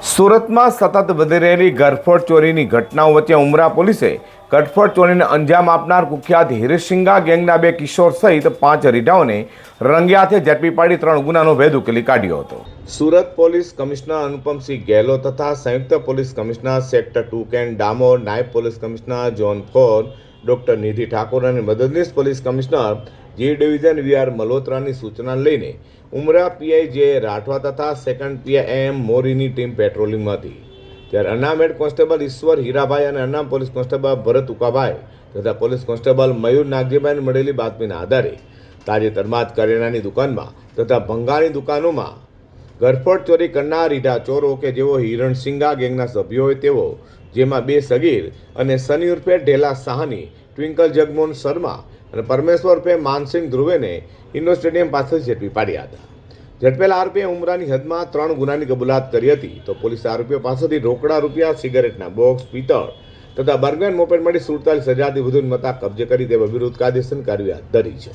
સુરતમાં સતત વધી રહેલી ઘરફોડ ચોરીની ઘટનાઓ વચ્ચે ઉમરા પોલીસે ઘરફોડ ચોરીને અંજામ આપનાર કુખ્યાત હિરેશિંગા ગેંગના 2 કિશોર સહિત 5 રીઢાઓને રંગે હાથે ઝડપી પાડી 3 ગુનાનો ભેદ ઉકેલી કાઢ્યો હતો. સુરત પોલીસ કમિશનર અનુપમસિંહ ગેહલોત તથા સંયુક્ત પોલીસ કમિશનર સેક્ટર 2 કેન્ટ ડામોર, નાયબ police commissioner zone 4 doctor Nidhi Thakor અને મદદનીશ police commissioner G division V R. મલ્હોત્રાની સૂચના લઈને ઉમરા પીઆઈ જે રાઠવા તથા સેકન્ડ પીઆઈ એમ મોરીની ટીમ પેટ્રોલિંગમાં હતી. ત્યારે અનામ હેડ કોન્સ્ટેબલ ઈશ્વર હીરાભાઈ અને અનામ પોલીસ કોન્સ્ટેબલ ભરત ઉકાભાઈ તથા પોલીસ કોન્સ્ટેબલ મયુર નાગજીભાઈને મળેલી બાતમીના આધારે તાજેતરમાં જ કરિયાણાની દુકાનમાં તથા ભંગારની દુકાનોમાં ઘરફોડ ચોરી કરનાર રીઢા ચોરો કે જેઓ હિરણસિંગા ગેંગના સભ્યો હોય તેઓ, જેમાં 2 સગીર અને સની ઉર્ફે ઢેલા સાહની, ટ્વિંકલ જગમોહન શર્મા અને પરમેશ્વર ઉર્ફે માનસિંહ ધ્રુવેને ઇન્ડોર સ્ટેડિયમ પાસેથી ઝડપી પાડ્યા હતા. ઝડપેલા આરોપીએ ઉમરાની હદમાં 3 ગુનાની કબૂલાત કરી હતી. તો પોલીસે આરોપીઓ પાસેથી રોકડા રૂપિયા, સિગારેટના બોક્સ, પિત્તળ તથા બર્ગમેન મોપેડ મળી 47,000થી વધુની મત્તા કબજે કરી તેવા વિરુદ્ધ કાયદેસરની કાર્યવાહી હાથ ધરી છે.